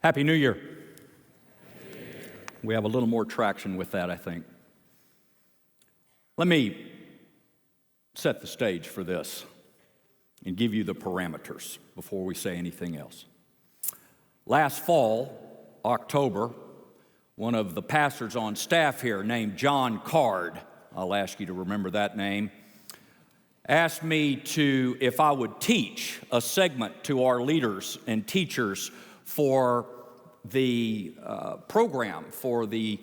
Happy New Year. We have a little more traction with that, I think. Let me set the stage for this and give you the parameters before we say anything else. Last fall, October, one of the pastors on staff here named John Card, I'll ask you to remember that name, asked me if I would teach a segment to our leaders and teachers for the program, for the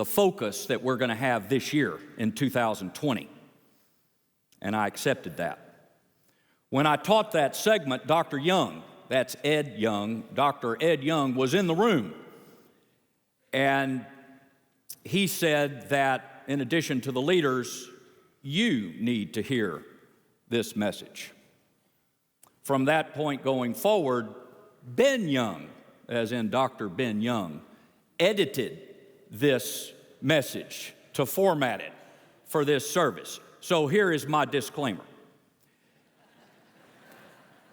focus that we're going to have this year in 2020. And I accepted that. When I taught that segment, Dr. Young, that's Ed Young, Dr. Ed Young was in the room. And he said that in addition to the leaders, you need to hear this message. From that point going forward, Ben Young, as in Dr. Ben Young, edited this message to format it for this service. So here is my disclaimer.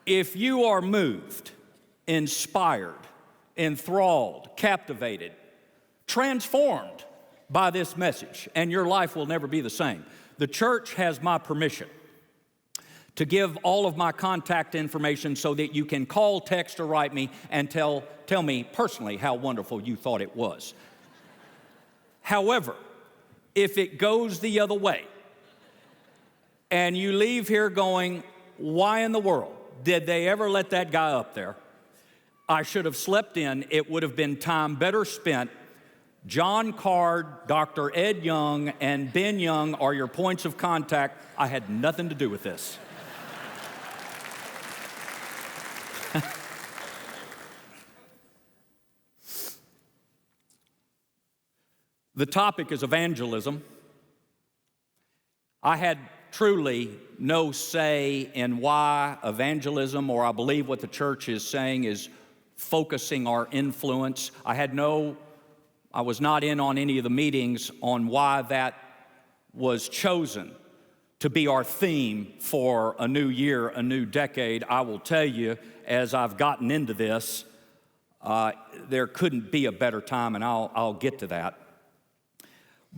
If you are moved, inspired, enthralled, captivated, transformed by this message, and your life will never be the same, the church has my permission to give all of my contact information so that you can call, text, or write me and tell me personally how wonderful you thought it was. However, if it goes the other way and you leave here going, why in the world did they ever let that guy up there? I should have slept in. It would have been time better spent. John Card, Dr. Ed Young, and Ben Young are your points of contact. I had nothing to do with this. The topic is evangelism. I had truly no say in why evangelism, or I believe what the church is saying is focusing our influence. I was not in on any of the meetings on why that was chosen to be our theme for a new year, a new decade. I will tell you, as I've gotten into this, there couldn't be a better time, and I'll get to that.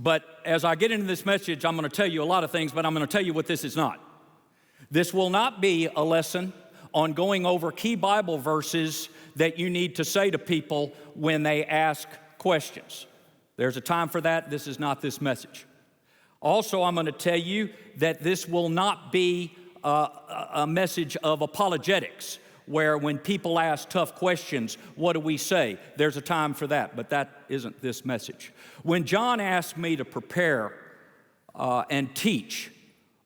But as I get into this message, I'm going to tell you a lot of things, but I'm going to tell you what this is not. This will not be a lesson on going over key Bible verses that you need to say to people when they ask questions. There's a time for that. This is not this message. Also, I'm going to tell you that this will not be a message of apologetics, where when people ask tough questions, what do we say? There's a time for that, but that isn't this message. When John asked me to prepare and teach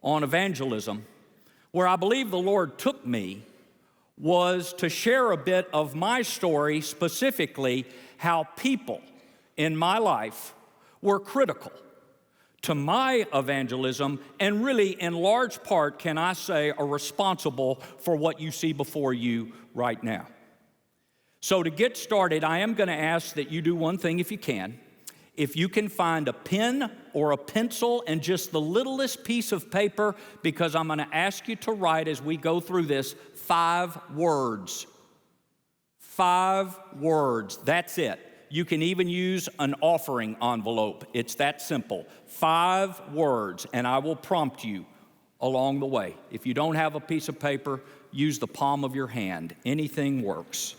on evangelism, where I believe the Lord took me was to share a bit of my story, specifically how people in my life were critical to my evangelism, and really in large part, can I say, are responsible for what you see before you right now. So to get started, I am going to ask that you do one thing if you can. If you can find a pen or a pencil and just the littlest piece of paper, because I'm going to ask you to write as we go through this 5 words. 5 words, that's it. You can even use an offering envelope. It's that simple. 5 words, and I will prompt you along the way. If you don't have a piece of paper, use the palm of your hand. Anything works.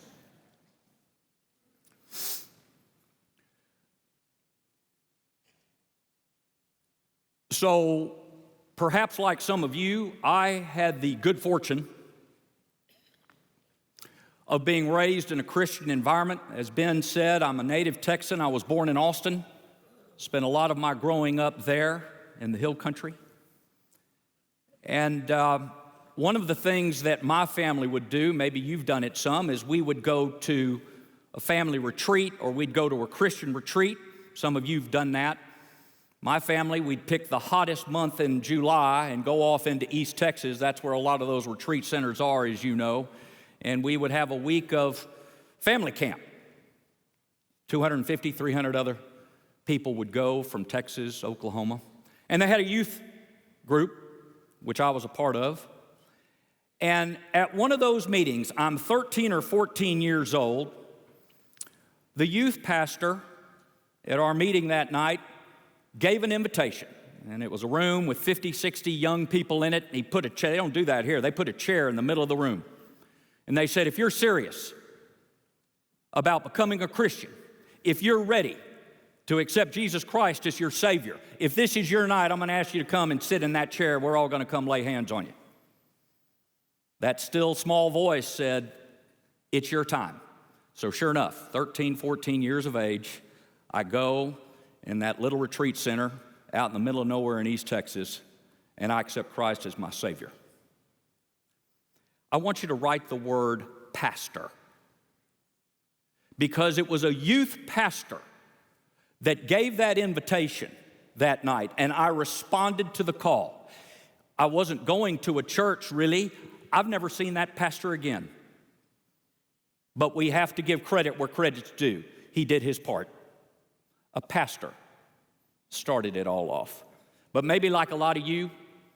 So, perhaps like some of you, I had the good fortune of being raised in a Christian environment. As Ben said, I'm a native Texan. I was born in Austin. Spent a lot of my growing up there in the hill country. And one of the things that my family would do, maybe you've done it some, is we would go to a family retreat, or we'd go to a Christian retreat. Some of you have done that. My family, we'd pick the hottest month in July and go off into East Texas. That's where a lot of those retreat centers are, as you know. And we would have a week of family camp. 250, 300 other people would go from Texas, Oklahoma. And they had a youth group, which I was a part of. And at one of those meetings, I'm 13 or 14 years old, The youth pastor at our meeting that night gave an invitation, and it was a room with 50, 60 young people in it. And he put a chair, they don't do that here, they put a chair in the middle of the room. And they said, if you're serious about becoming a Christian, if you're ready to accept Jesus Christ as your Savior, if this is your night, I'm going to ask you to come and sit in that chair. We're all going to come lay hands on you. That still small voice said, it's your time. So sure enough, 13, 14 years of age, I go in that little retreat center out in the middle of nowhere in East Texas, and I accept Christ as my Savior. I want you to write the word pastor, because it was a youth pastor that gave that invitation that night, and I responded to the call. I wasn't going to a church, really. I've never seen that pastor again. But we have to give credit where credit's due. He did his part. A pastor started it all off. But maybe like a lot of you,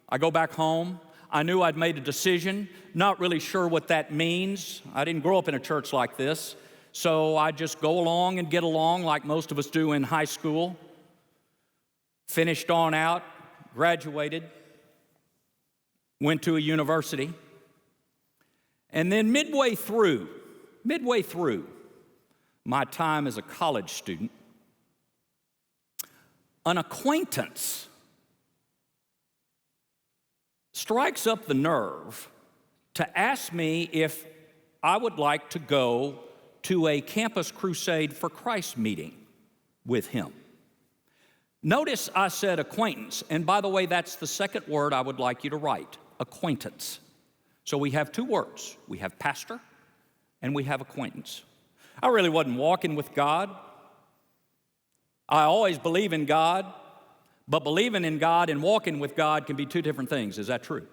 I go back home. I knew I'd made a decision, not really sure what that means. I didn't grow up in a church like this, so I just go along and get along like most of us do in high school. Finished on out, graduated, went to a university, and then midway through my time as a college student, an acquaintance strikes up the nerve to ask me if I would like to go to a Campus Crusade for Christ meeting with him. Notice I said acquaintance, and by the way, that's the second word I would like you to write, acquaintance. So we have two words. We have pastor and we have acquaintance. I really wasn't walking with God. I always believe in God, but believing in God and walking with God can be two different things. Is that true?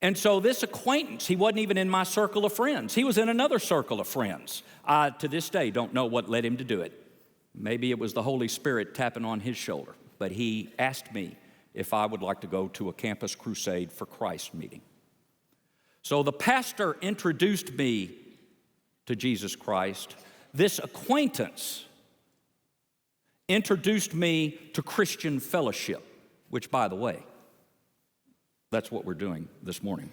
And so this acquaintance, he wasn't even in my circle of friends. He was in another circle of friends. I, to this day, don't know what led him to do it. Maybe it was the Holy Spirit tapping on his shoulder, but he asked me if I would like to go to a Campus Crusade for Christ meeting. So the pastor introduced me to Jesus Christ. This acquaintance introduced me to Christian fellowship, which, by the way, that's what we're doing this morning.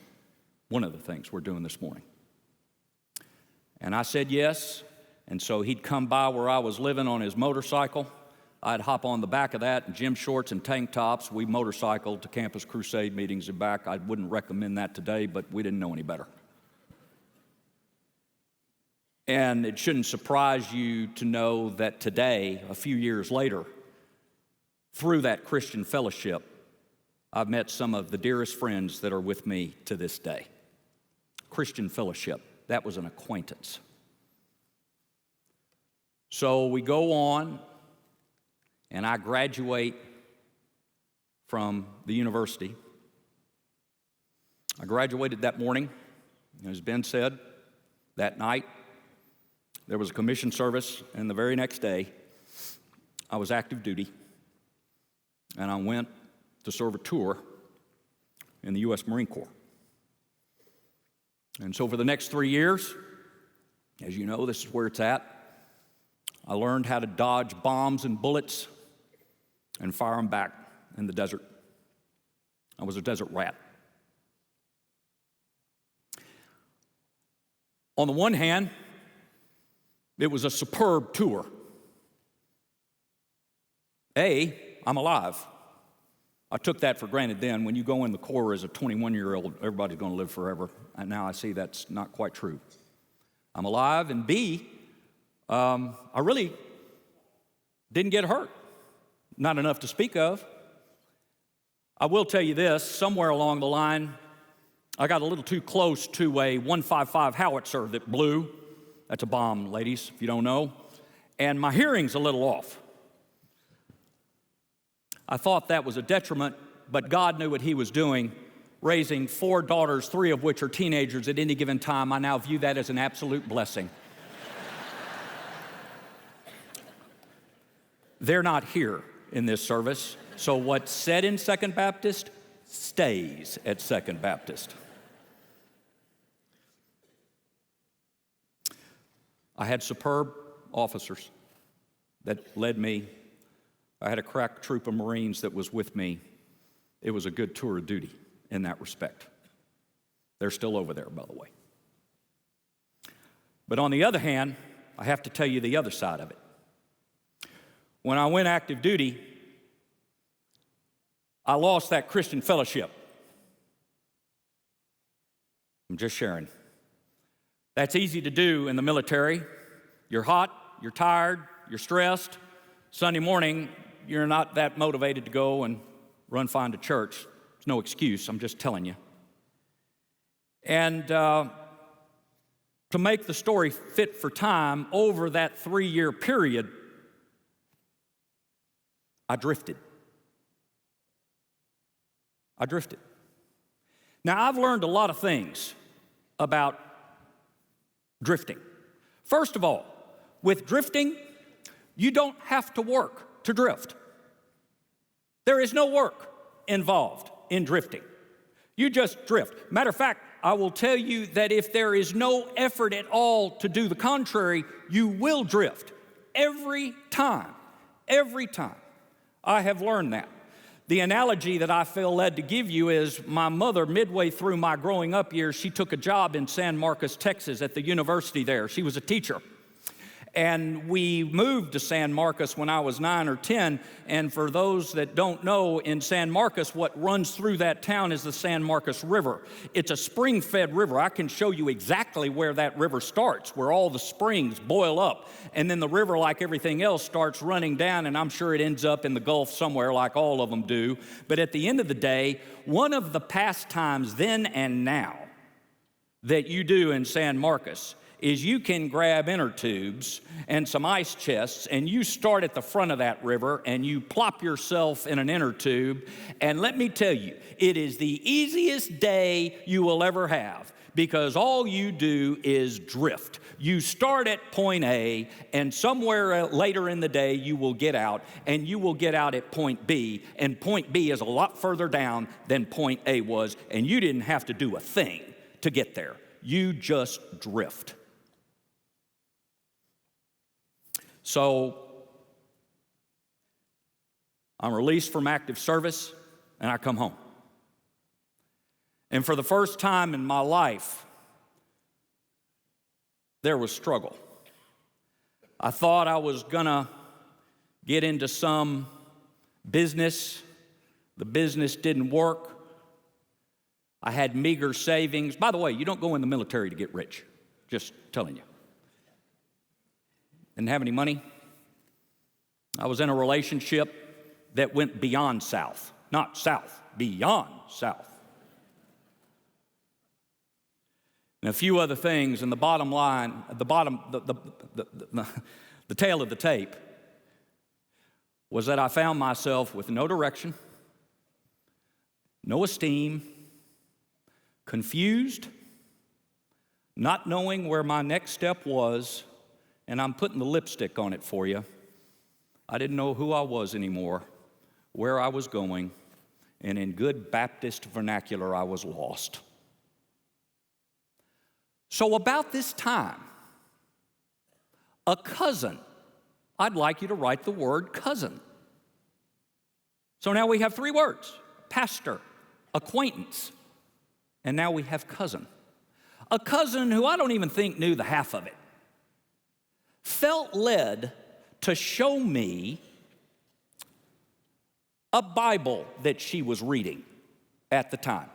One of the things we're doing this morning. And I said yes, and so he'd come by where I was living on his motorcycle. I'd hop on the back of that in gym shorts and tank tops. We motorcycled to Campus Crusade meetings and back. I wouldn't recommend that today, but we didn't know any better. And it shouldn't surprise you to know that today, a few years later, through that Christian fellowship, I've met some of the dearest friends that are with me to this day. Christian fellowship, that was an acquaintance. So we go on, and I graduate from the university. I graduated that morning, as Ben said, that night. There was a commission service, and the very next day, I was active duty, and I went to serve a tour in the U.S. Marine Corps. And so for the next 3 years, as you know, this is where it's at, I learned how to dodge bombs and bullets and fire them back in the desert. I was a desert rat. On the one hand, it was a superb tour. I'm alive. I took that for granted then. When you go in the Corps as a 21-year-old, everybody's going to live forever. And now I see that's not quite true. I'm alive, and B, I really didn't get hurt. Not enough to speak of. I will tell you this, somewhere along the line, I got a little too close to a 155 howitzer that blew. That's a bomb, ladies, if you don't know. And my hearing's a little off. I thought that was a detriment, but God knew what he was doing, raising 4 daughters, 3 of which are teenagers at any given time. I now view that as an absolute blessing. They're not here in this service, so what's said in Second Baptist stays at Second Baptist. I had superb officers that led me. I had a crack troop of Marines that was with me. It was a good tour of duty in that respect. They're still over there, by the way. But on the other hand, I have to tell you the other side of it. When I went active duty, I lost that Christian fellowship. I'm just sharing. That's easy to do in the military. You're hot, you're tired, you're stressed. Sunday morning, you're not that motivated to go and run find a church. There's no excuse, I'm just telling you. And to make the story fit for time, over that 3-year period, I drifted. Now, I've learned a lot of things about drifting. First of all, with drifting, you don't have to work to drift. There is no work involved in drifting. You just drift. Matter of fact, I will tell you that if there is no effort at all to do the contrary, you will drift. Every time. I have learned that. The analogy that I feel led to give you is my mother, midway through my growing up years, she took a job in San Marcos, Texas, at the university there. She was a teacher. And we moved to San Marcos when I was 9 or 10. And for those that don't know, in San Marcos, what runs through that town is the San Marcos River. It's a spring-fed river. I can show you exactly where that river starts, where all the springs boil up. And then the river, like everything else, starts running down, and I'm sure it ends up in the Gulf somewhere, like all of them do. But at the end of the day, one of the pastimes then and now that you do in San Marcos is you can grab inner tubes and some ice chests, and you start at the front of that river, and you plop yourself in an inner tube, and let me tell you, it is the easiest day you will ever have, because all you do is drift. You start at point A, and somewhere later in the day, you will get out, and you will get out at point B, and point B is a lot further down than point A was, and you didn't have to do a thing to get there. You just drift. So I'm released from active service, and I come home. And for the first time in my life, there was struggle. I thought I was gonna get into some business. The business didn't work. I had meager savings. By the way, you don't go in the military to get rich. Just telling you. Didn't have any money. I was in a relationship that went beyond south. Not south, beyond south. And a few other things, and the bottom line, the tail of the tape was that I found myself with no direction, no esteem, confused, not knowing where my next step was. And I'm putting the lipstick on it for you. I didn't know who I was anymore, where I was going, and in good Baptist vernacular, I was lost. So about this time, a cousin, I'd like you to write the word cousin. So now we have 3 words: pastor, acquaintance, and now we have cousin. A cousin who I don't even think knew the half of it, felt led to show me a Bible that she was reading at the time.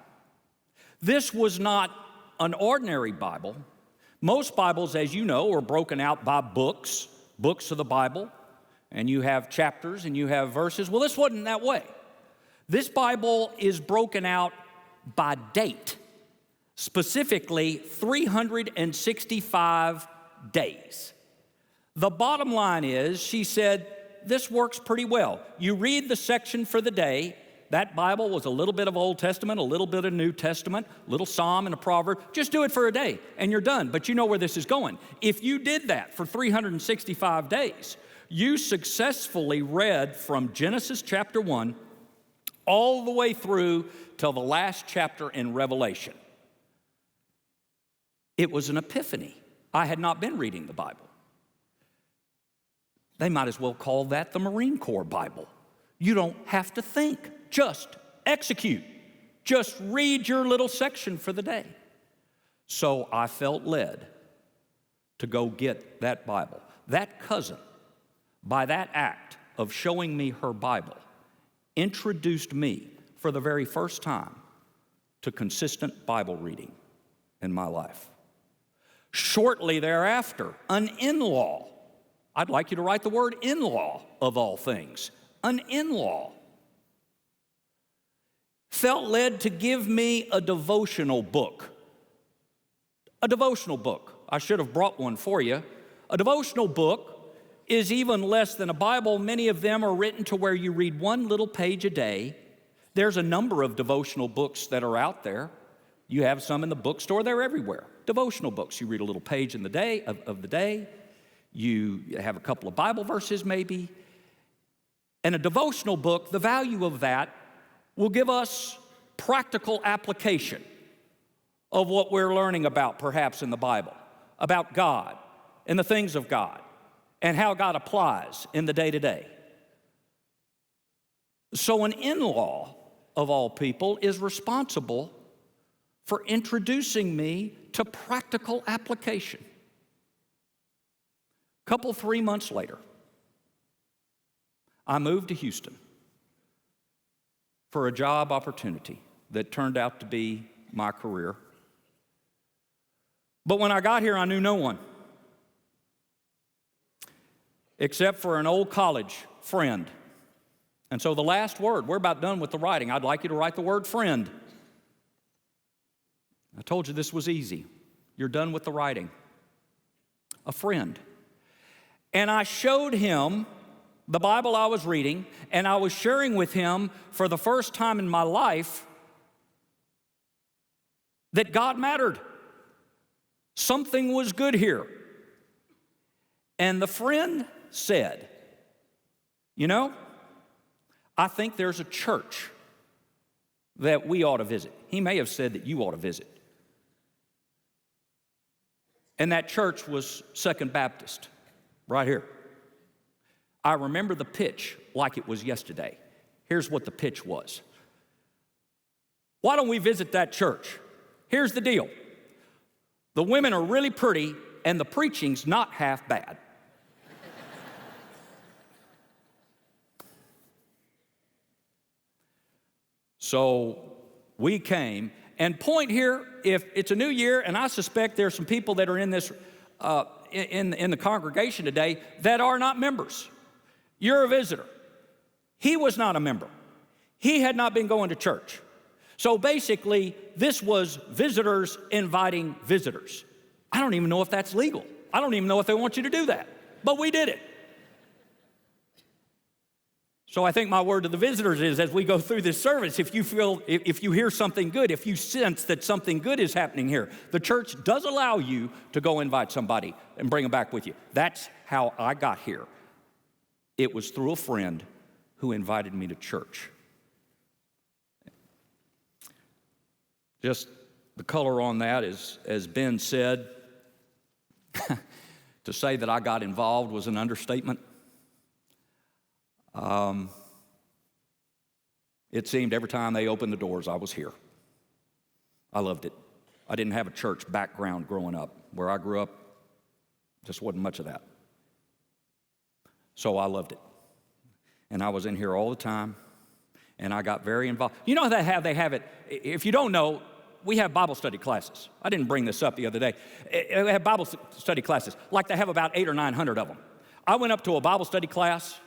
This was not an ordinary Bible. Most Bibles, as you know, are broken out by books of the Bible, and you have chapters and you have verses. Well, this wasn't that way. This Bible is broken out by date, specifically 365 days. The bottom line is, she said, this works pretty well. You read the section for the day. That Bible was a little bit of Old Testament, a little bit of New Testament, a little Psalm and a proverb. Just do it for a day, and you're done. But you know where this is going. If you did that for 365 days, you successfully read from Genesis chapter 1 all the way through till the last chapter in Revelation. It was an epiphany. I had not been reading the Bible. They might as well call that the Marine Corps Bible. You don't have to think, just execute. Just read your little section for the day. So I felt led to go get that Bible. That cousin, by that act of showing me her Bible, introduced me for the very first time to consistent Bible reading in my life. Shortly thereafter, an in-law, I'd like you to write the word in-law of all things, an in-law, felt led to give me a devotional book. A devotional book. I should have brought one for you. A devotional book is even less than a Bible. Many of them are written to where you read one little page a day. There's a number of devotional books that are out there. You have some in the bookstore. They're everywhere. Devotional books. You read a little page in the day of the day. You have a couple of Bible verses maybe. And a devotional book, the value of that will give us practical application of what we're learning about perhaps in the Bible, about God and the things of God and how God applies in the day-to-day. So an in-law of all people is responsible for introducing me to practical application. 3 months later, I moved to Houston for a job opportunity that turned out to be my career. But when I got here, I knew no one except for an old college friend. And so the last word, we're about done with the writing. I'd like you to write the word friend. I told you this was easy. You're done with the writing. A friend. And I showed him the Bible I was reading, and I was sharing with him for the first time in my life that God mattered. Something was good here. And the friend said, you know, I think there's a church that we ought to visit. He may have said that you ought to visit. And that church was Second Baptist, right here. I remember the pitch like it was yesterday. Here's what the pitch was. Why don't we visit that church? Here's the deal. The women are really pretty, and the preaching's not half bad. So we came, and point here, if it's a new year, and I suspect there's some people that are in this, in the congregation today that are not members. You're a visitor. He was not a member. He had not been going to church. So basically, this was visitors inviting visitors. I don't even know if that's legal. I don't even know if they want you to do that, but we did it. So I think my word to the visitors is, as we go through this service, if you hear something good, if you sense that something good is happening here, the church does allow you to go invite somebody and bring them back with you. That's how I got here. It was through a friend who invited me to church. Just the color on that is, as Ben said, to say that I got involved was an understatement. It seemed every time they opened the doors, I was here. I loved it. I didn't have a church background growing up. Where I grew up, just wasn't much of that. So I loved it. And I was in here all the time, and I got very involved. You know how they have it, if you don't know, we have Bible study classes. I didn't bring this up the other day. We have Bible study classes, like they have about 800 or 900 of them. I went up to a Bible study class.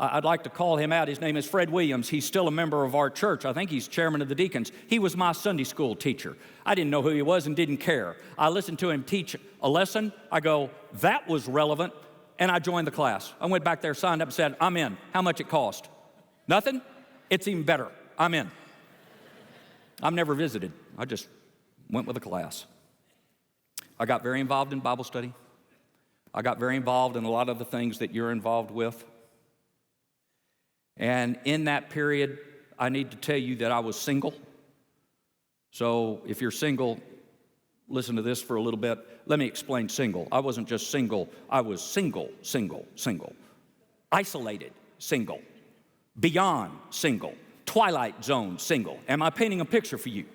I'd like to call him out. His name is Fred Williams. He's still a member of our church. I think he's chairman of the deacons. He was my Sunday school teacher. I didn't know who he was and didn't care. I listened to him teach a lesson. I go, that was relevant, and I joined the class. I went back there, signed up, and said, I'm in. How much it cost? Nothing? It's even better. I'm in. I've never visited. I just went with the class. I got very involved in Bible study. I got very involved in a lot of the things that you're involved with. And in that period, I need to tell you that I was single. So if you're single, listen to this for a little bit. Let me explain single. I wasn't just single. I was single. isolated single, beyond single, twilight zone single. Am I painting a picture for you?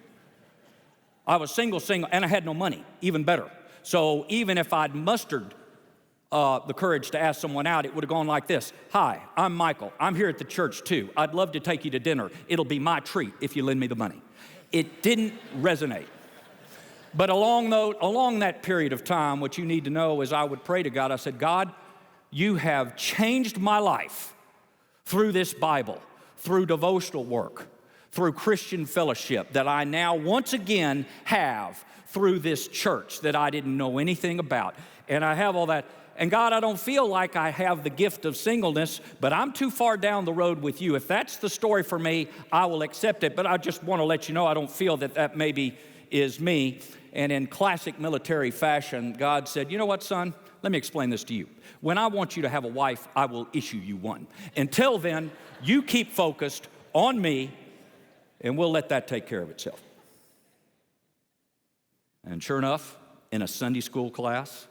I was single, and I had no money, even better. So even if I'd mustered the courage to ask someone out, it would have gone like this. Hi, I'm Michael. I'm here at the church too. I'd love to take you to dinner. It'll be my treat if you lend me the money. It didn't resonate. But along that period of time, what you need to know is I would pray to God. I said, God, you have changed my life through this Bible, through devotional work, through Christian fellowship that I now once again have through this church that I didn't know anything about. And I have all that. And God, I don't feel like I have the gift of singleness, but I'm too far down the road with you. If that's the story for me, I will accept it. But I just want to let you know I don't feel that maybe is me. And in classic military fashion, God said, you know what, son? Let me explain this to you. When I want you to have a wife, I will issue you one. Until then, you keep focused on me, and we'll let that take care of itself. And sure enough, in a Sunday school class,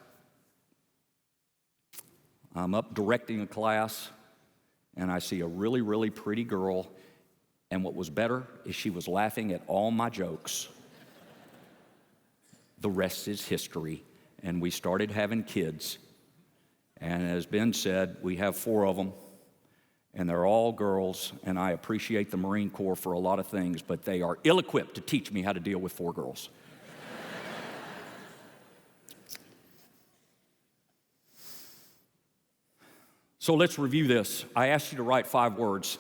I'm up directing a class, and I see a really, really pretty girl, and what was better is she was laughing at all my jokes. The rest is history, and we started having kids. And as Ben said, we have 4 of them, and they're all girls, and I appreciate the Marine Corps for a lot of things, but they are ill-equipped to teach me how to deal with 4 girls. So let's review this. I asked you to write 5 words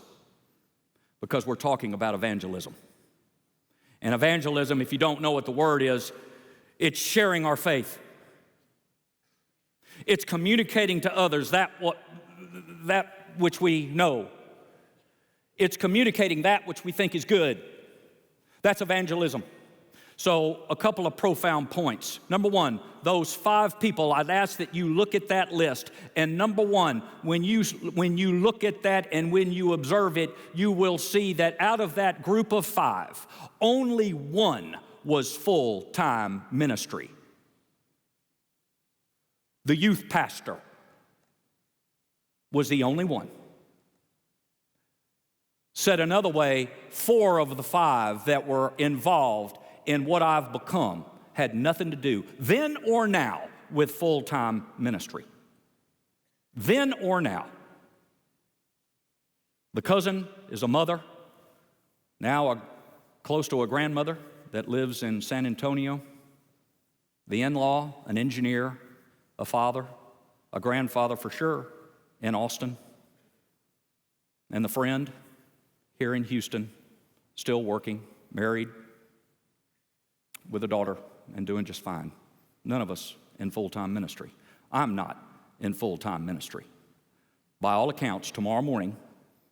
because we're talking about evangelism. And evangelism, if you don't know what the word is, it's sharing our faith. It's communicating to others that which we know. It's communicating that which we think is good. That's evangelism. So a couple of profound points. Number 1, those 5 people, I'd ask that you look at that list. And number 1, when you look at that and when you observe it, you will see that out of that group of 5, only 1 was full-time ministry. The youth pastor was the only one. Said another way, 4 of the 5 that were involved in what I've become had nothing to do, then or now, with full-time ministry. Then or now. The cousin is a mother, now close to a grandmother that lives in San Antonio. The in-law, an engineer, a father, a grandfather for sure in Austin. And the friend here in Houston, still working, married, with a daughter and doing just fine. None of us in full-time ministry. I'm not in full-time ministry. By all accounts, tomorrow morning,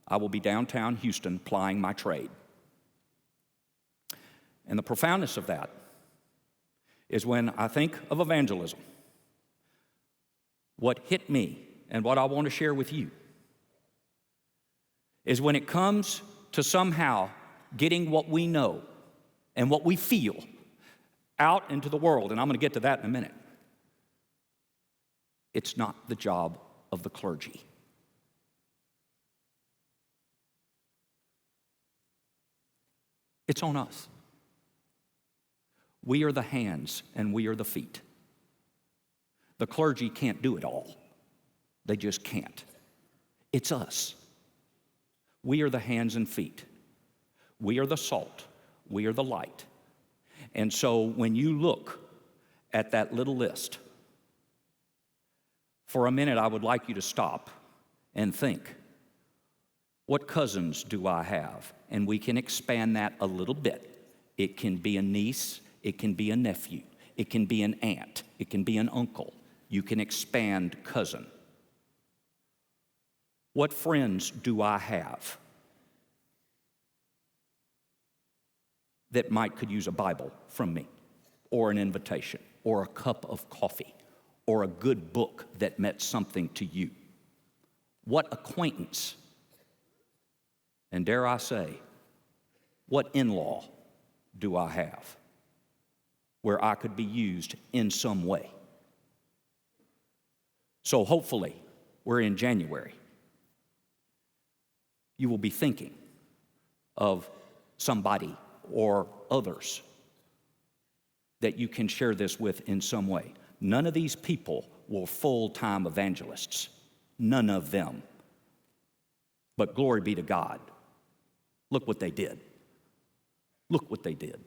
I will be downtown Houston plying my trade. And the profoundness of that is when I think of evangelism, what hit me and what I want to share with you is when it comes to somehow getting what we know and what we feel out into the world, and I'm going to get to that in a minute. It's not the job of the clergy. It's on us. We are the hands and we are the feet. The clergy can't do it all. They just can't. It's us. We are the hands and feet. We are the salt. We are the light. And so when you look at that little list, for a minute I would like you to stop and think, what cousins do I have? And we can expand that a little bit. It can be a niece, it can be a nephew, it can be an aunt, it can be an uncle. You can expand cousin. What friends do I have that could use a Bible from me, or an invitation, or a cup of coffee, or a good book that meant something to you? What acquaintance, and dare I say, what in-law do I have where I could be used in some way? So hopefully, we're in January. you will be thinking of somebody or others that you can share this with in some way. None of these people were full-time evangelists. None of them. But glory be to God. Look what they did. Look what they did.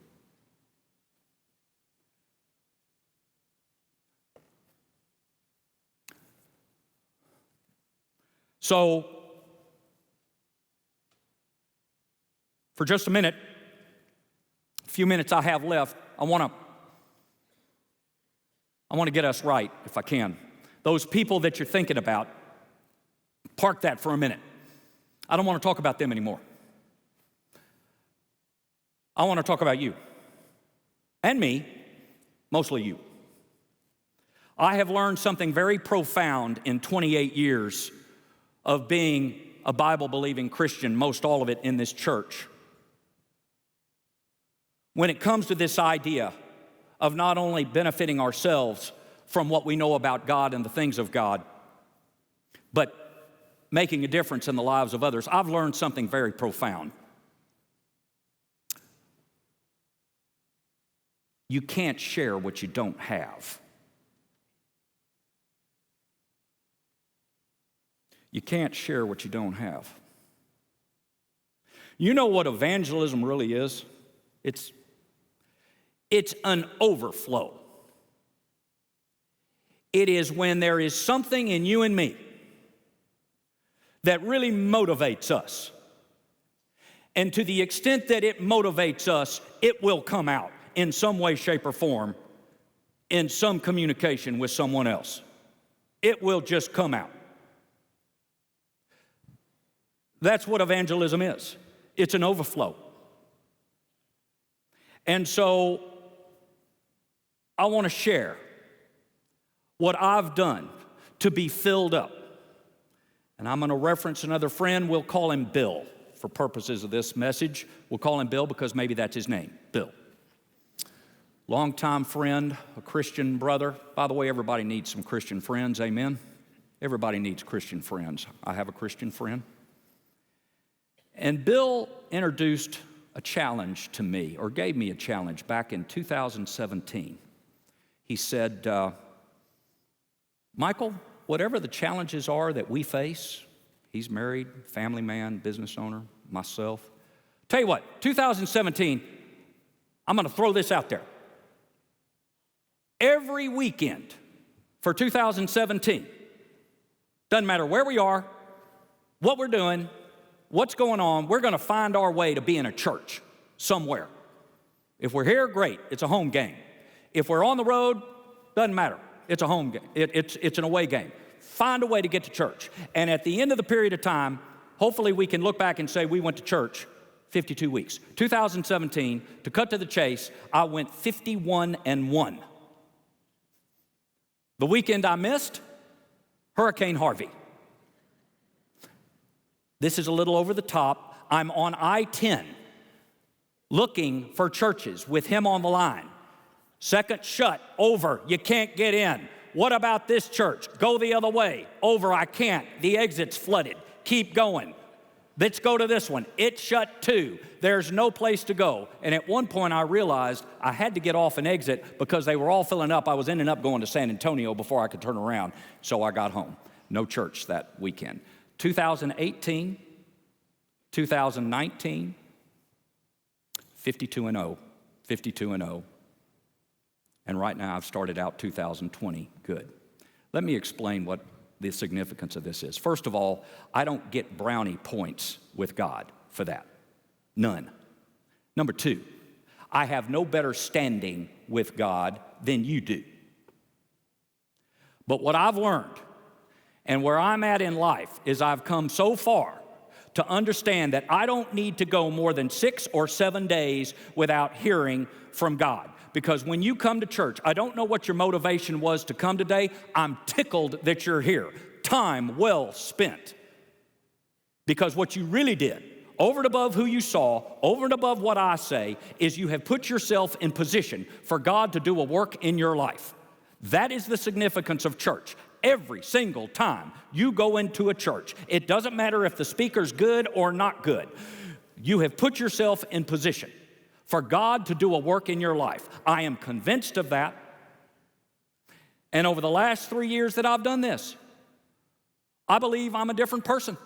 So, for just a few minutes I have left, I want to get us right, if I can. Those people that you're thinking about, park that for a minute. I don't want to talk about them anymore. I want to talk about you. And me, mostly you. I have learned something very profound in 28 years of being a Bible-believing Christian, most all of it in this church. When it comes to this idea of not only benefiting ourselves from what we know about God and the things of God, but making a difference in the lives of others, I've learned something very profound. You can't share what you don't have. You can't share what you don't have. You know what evangelism really is? It's an overflow. It is when there is something in you and me that really motivates us. And to the extent that it motivates us, it will come out in some way, shape, or form in some communication with someone else. It will just come out. That's what evangelism is. It's an overflow. And so I want to share what I've done to be filled up. And I'm going to reference another friend. We'll call him Bill for purposes of this message. We'll call him Bill because maybe that's his name, Bill. Longtime friend, a Christian brother. By the way, everybody needs some Christian friends, amen? Everybody needs Christian friends. I have a Christian friend. And Bill introduced a challenge to me, or gave me a challenge back in 2017. He said, Michael, whatever the challenges are that we face, he's married, family man, business owner, myself. Tell you what, 2017, I'm going to throw this out there. Every weekend for 2017, doesn't matter where we are, what we're doing, what's going on, we're going to find our way to be in a church somewhere. If we're here, great, it's a home game. If we're on the road, doesn't matter, it's a home game. It's an away game. Find a way to get to church. And at the end of the period of time, hopefully we can look back and say we went to church 52 weeks. 2017, to cut to the chase, I went 51-1. The weekend I missed, Hurricane Harvey. This is a little over the top. I'm on I-10 looking for churches with him on the line. Second shut, over, you can't get in. What about this church? Go the other way. Over, I can't. The exit's flooded. Keep going. Let's go to this one. It's shut too. There's no place to go. And at one point I realized I had to get off and exit because they were all filling up. I was ending up going to San Antonio before I could turn around. So I got home. No church that weekend. 2018, 2019, 52-0, 52-0. And right now I've started out 2020 good. Let me explain what the significance of this is. First of all, I don't get brownie points with God for that. None. Number two, I have no better standing with God than you do. But what I've learned and where I'm at in life is I've come so far to understand that I don't need to go more than 6 or 7 days without hearing from God. Because when you come to church, I don't know what your motivation was to come today. I'm tickled that you're here. Time well spent. Because what you really did, over and above who you saw, over and above what I say, is you have put yourself in position for God to do a work in your life. That is the significance of church. Every single time you go into a church, it doesn't matter if the speaker's good or not good, you have put yourself in position for God to do a work in your life. I am convinced of that. And over the last 3 years that I've done this, I believe I'm a different person.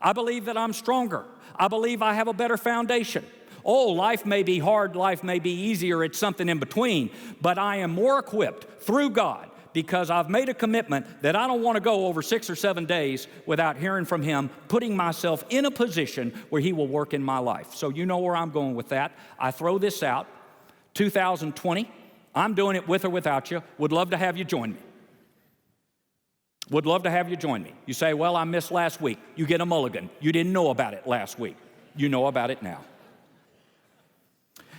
I believe that I'm stronger. I believe I have a better foundation. Oh, life may be hard, life may be easier, it's something in between, but I am more equipped through God because I've made a commitment that I don't want to go over 6 or 7 days without hearing from Him, putting myself in a position where He will work in my life. So you know where I'm going with that. I throw this out, 2020, I'm doing it with or without you. Would love to have you join me. Would love to have you join me. You say, well, I missed last week. You get a mulligan. You didn't know about it last week. You know about it now.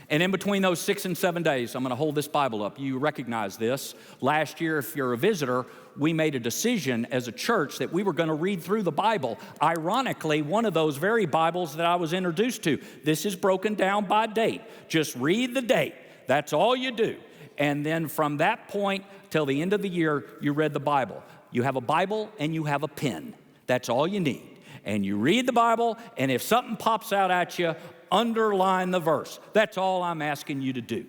And in between those 6 and 7 days, I'm going to hold this Bible up. You recognize this. Last year, if you're a visitor, we made a decision as a church that we were going to read through the Bible. Ironically, one of those very Bibles that I was introduced to. This is broken down by date. Just read the date. That's all you do. And then from that point till the end of the year, you read the Bible. You have a Bible and you have a pen. That's all you need. And you read the Bible, and if something pops out at you, underline the verse. That's all I'm asking you to do.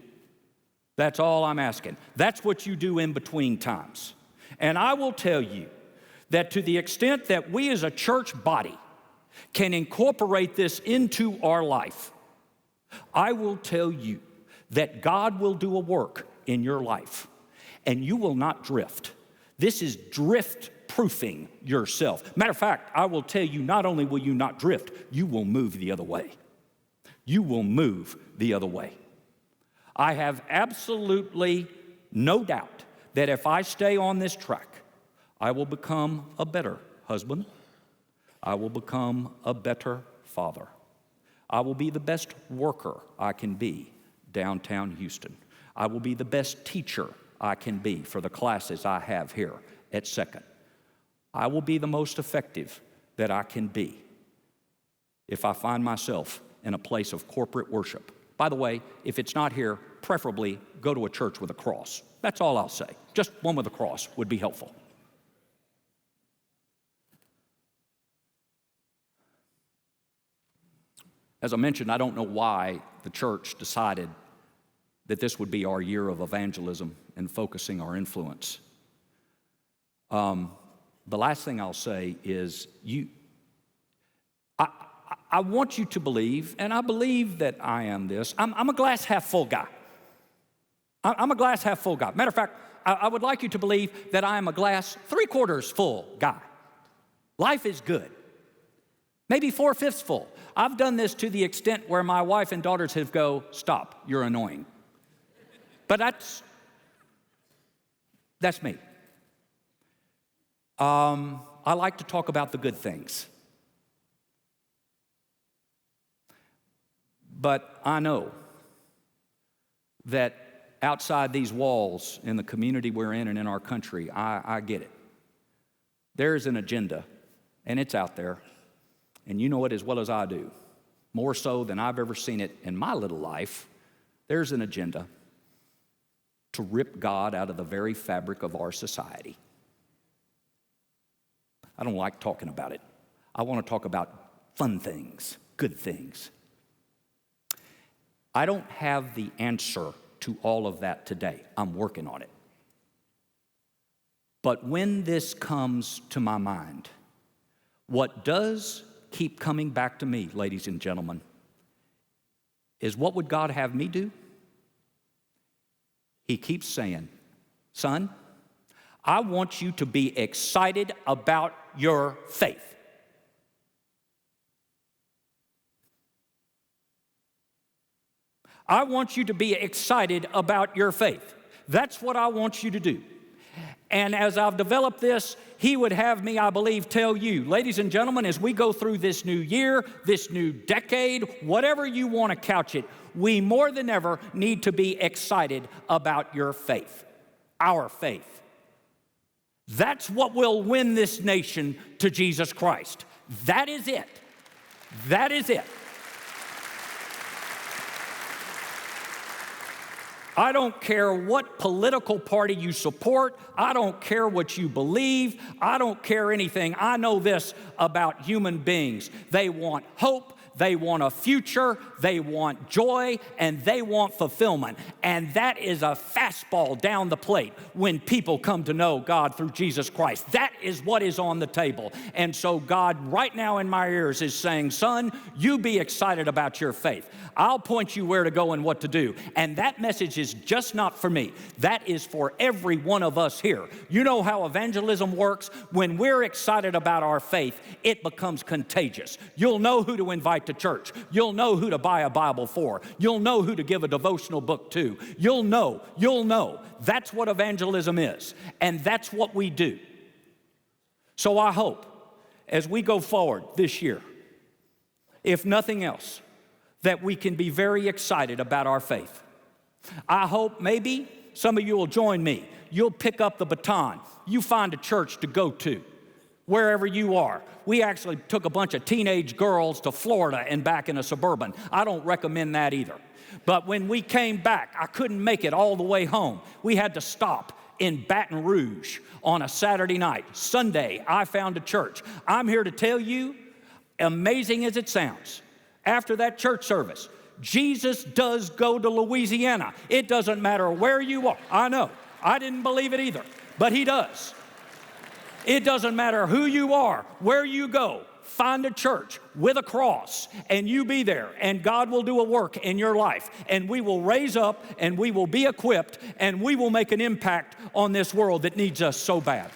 That's all I'm asking. That's what you do in between times. And I will tell you that to the extent that we as a church body can incorporate this into our life, I will tell you that God will do a work in your life, and you will not drift. This is drift-proofing yourself. Matter of fact, I will tell you, not only will you not drift, you will move the other way. You will move the other way. I have absolutely no doubt that if I stay on this track, I will become a better husband. I will become a better father. I will be the best worker I can be downtown Houston. I will be the best teacher I can be for the classes I have here at Second. I will be the most effective that I can be if I find myself in a place of corporate worship. By the way, if it's not here, preferably go to a church with a cross. That's all I'll say. Just one with a cross would be helpful. As I mentioned, I don't know why the church decided that this would be our year of evangelism and focusing our influence. The last thing I'll say is I want you to believe, and I believe that I am this, I'm a glass half full guy. I'm a glass half full guy. Matter of fact, I would like you to believe that I am a glass 3/4 full guy. Life is good. Maybe 4/5 full. I've done this to the extent where my wife and daughters have go, stop, you're annoying. But that's me. I like to talk about the good things. But I know that outside these walls in the community we're in and in our country, I get it. There is an agenda, and it's out there, and you know it as well as I do, more so than I've ever seen it in my little life. There's an agenda to rip God out of the very fabric of our society. I don't like talking about it. I want to talk about fun things, good things. I don't have the answer to all of that today. I'm working on it. But when this comes to my mind, what does keep coming back to me, ladies and gentlemen, is what would God have me do? He keeps saying, son, I want you to be excited about your faith. I want you to be excited about your faith. That's what I want you to do. And as I've developed this, he would have me, I believe, tell you, ladies and gentlemen, as we go through this new year, this new decade, whatever you want to couch it, we more than ever need to be excited about your faith, our faith. That's what will win this nation to Jesus Christ. That is it. That is it. I don't care what political party you support. I don't care what you believe. I don't care anything. I know this about human beings. They want hope. They want a future, they want joy, and they want fulfillment. And that is a fastball down the plate when people come to know God through Jesus Christ. That is what is on the table. And so God right now in my ears is saying, son, you be excited about your faith. I'll point you where to go and what to do. And that message is just not for me. That is for every one of us here. You know how evangelism works? When we're excited about our faith, it becomes contagious. You'll know who to invite to church. You'll know who to buy a Bible for. You'll know who to give a devotional book to. You'll know. That's what evangelism is. And that's what we do. So I hope as we go forward this year, if nothing else, that we can be very excited about our faith. I hope maybe some of you will join me. You'll pick up the baton. You find a church to go to, wherever you are. We actually took a bunch of teenage girls to Florida and back in a Suburban. I don't recommend that either. But when we came back, I couldn't make it all the way home. We had to stop in Baton Rouge on a Saturday night. Sunday, I found a church. I'm here to tell you, amazing as it sounds, after that church service, Jesus does go to Louisiana. It doesn't matter where you are. I know. I didn't believe it either, but he does. It doesn't matter who you are, where you go. Find a church with a cross, and you be there, and God will do a work in your life, and we will raise up, and we will be equipped, and we will make an impact on this world that needs us so bad.